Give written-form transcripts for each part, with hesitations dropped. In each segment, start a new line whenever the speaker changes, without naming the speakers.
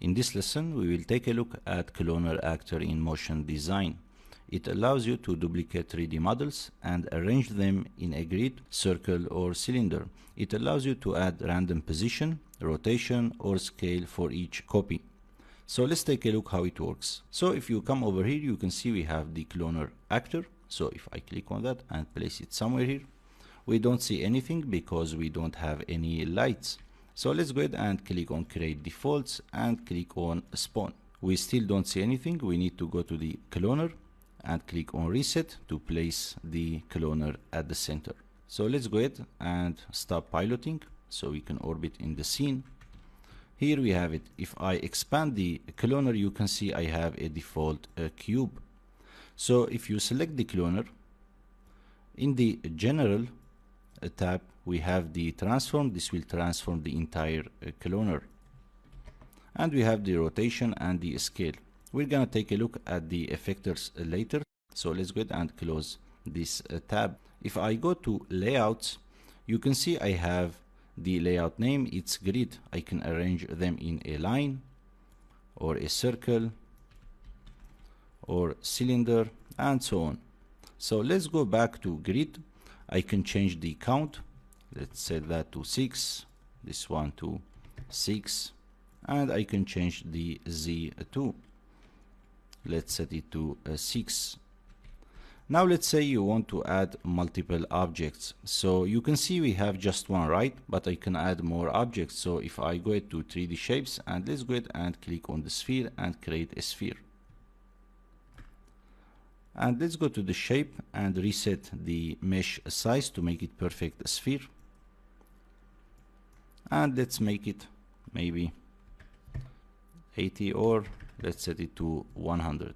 In this lesson, we will take a look at Cloner Actor in Motion Design. It allows you to duplicate 3D models and arrange them in a grid, circle, or cylinder. It allows you to add random position, rotation, or scale for each copy. So let's take a look how it works. So if you come over here, you can see we have the Cloner Actor. So if I click on that and place it somewhere here, we don't see anything because we don't have any lights. So let's go ahead and click on create defaults and click on spawn. We still don't see anything. We need to go to the cloner and click on reset to place the cloner at the center. So let's go ahead and stop piloting so we can orbit in the scene. Here we have it. If I expand the cloner, you can see I have a default cube. So if you select the cloner, in the general tab we have the transform. This will transform the entire cloner, and we have the rotation and the scale. We're gonna take a look at the effectors later, so let's go ahead and close this tab. If I go to layouts, you can see I have the layout name. It's grid. I can arrange them in a line or a circle or cylinder and so on. So let's go back to grid. I can change the count. Let's set that to 6, this one to 6, and I can change the Z to, let's set it to 6. Now let's say you want to add multiple objects. So you can see we have just one, right? But I can add more objects. So if I go to 3D shapes and let's go ahead and click on the sphere and create a sphere. And let's go to the shape and reset the mesh size to make it perfect sphere. And let's make it maybe 80, or let's set it to 100.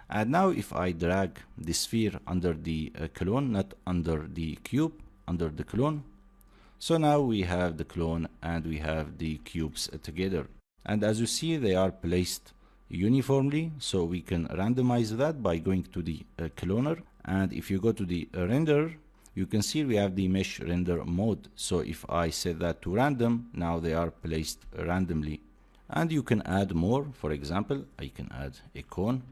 And now if I drag the sphere under the clone, not under the cube, under the clone, so now we have the clone and we have the cubes together. And as you see, they are placed uniformly, so we can randomize that by going to the cloner. And if you go to the render, you can see we have the mesh render mode. So if I set that to random, now they are placed randomly. And you can add more. For example, I can add a cone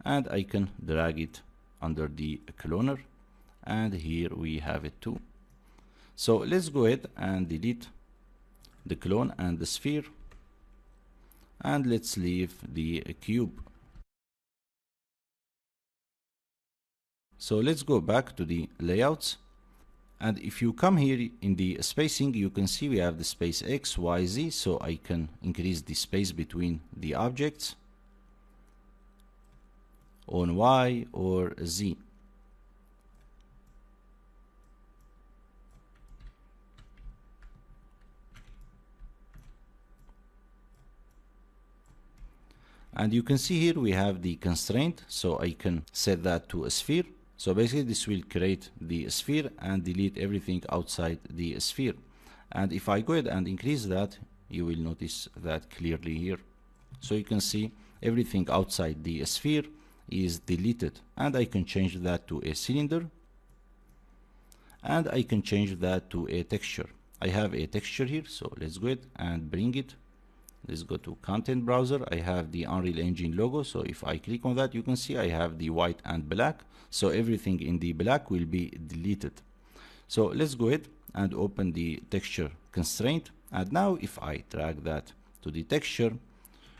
and I can drag it under the cloner, and here we have it too. So let's go ahead and delete the clone and the sphere, and let's leave the cube. So let's go back to the layouts, and if you come here in the spacing, you can see we have the space X, Y, Z, so I can increase the space between the objects on Y or Z. And you can see here we have the constraint, so I can set that to a sphere. So basically this will create the sphere and delete everything outside the sphere. And if I go ahead and increase that, you will notice that clearly here. So you can see everything outside the sphere is deleted, and I can change that to a cylinder, and I can change that to a texture. I have a texture here, so let's go ahead and bring it. Let's go to content browser. I have the Unreal Engine logo, so if I click on that, you can see I have the white and black, so everything in the black will be deleted. So let's go ahead and open the texture constraint, and now if I drag that to the texture,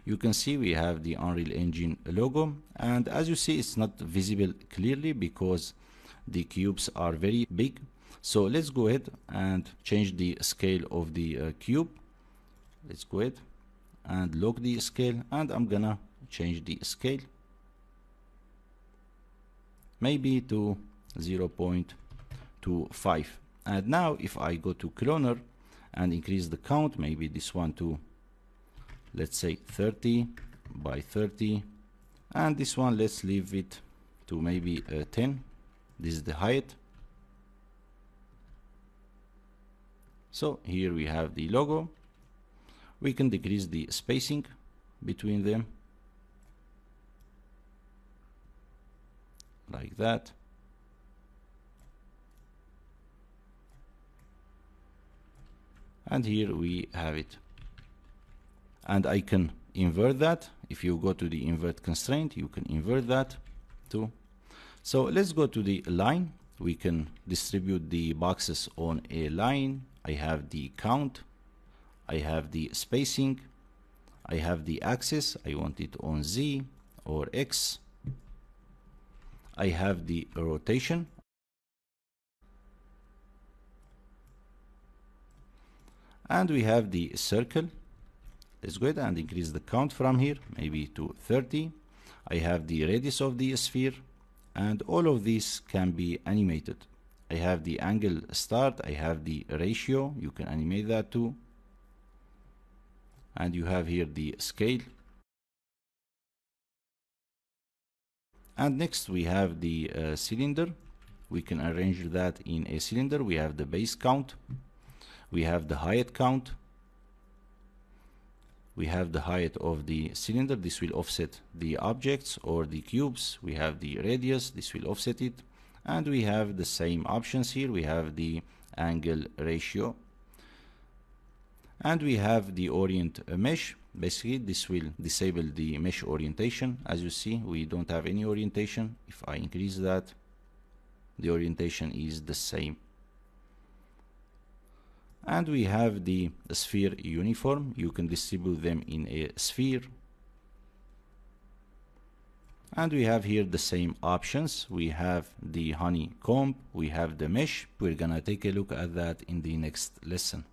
you can see we have the Unreal Engine logo, and as you see, it's not visible clearly because the cubes are very big. So let's go ahead and change the scale of the cube. Let's go ahead and lock the scale, and I'm gonna change the scale maybe to 0.25. And now if I go to cloner and increase the count, maybe this one to, let's say 30 by 30, and this one let's leave it to maybe 10. This is the height. So here we have the logo. We can decrease the spacing between them like that. And here we have it. and I can invert that. If you go to the invert constraint, you can invert that too. So let's go to the line. We can distribute the boxes on a line. I have the count, I have the spacing, I have the axis. I want it on Z or X. I have the rotation, and we have the circle. Let's go ahead and increase the count from here, maybe to 30. I have the radius of the sphere, and all of these can be animated. I have the angle start, I have the ratio, you can animate that too. And you have here the scale. And next we have the cylinder. We can arrange that in a cylinder. We have the base count, we have the height count, we have the height of the cylinder. This will offset the objects or the cubes. We have the radius, this will offset it, and we have the same options here. We have the angle ratio, and we have the orient mesh. Basically this will disable the mesh orientation. As you see, we don't have any orientation. If I increase that, the orientation is the same. And we have the sphere uniform. You can distribute them in a sphere. And we have here the same options. We have the honeycomb, we have the mesh. We're gonna take a look at that in the next lesson.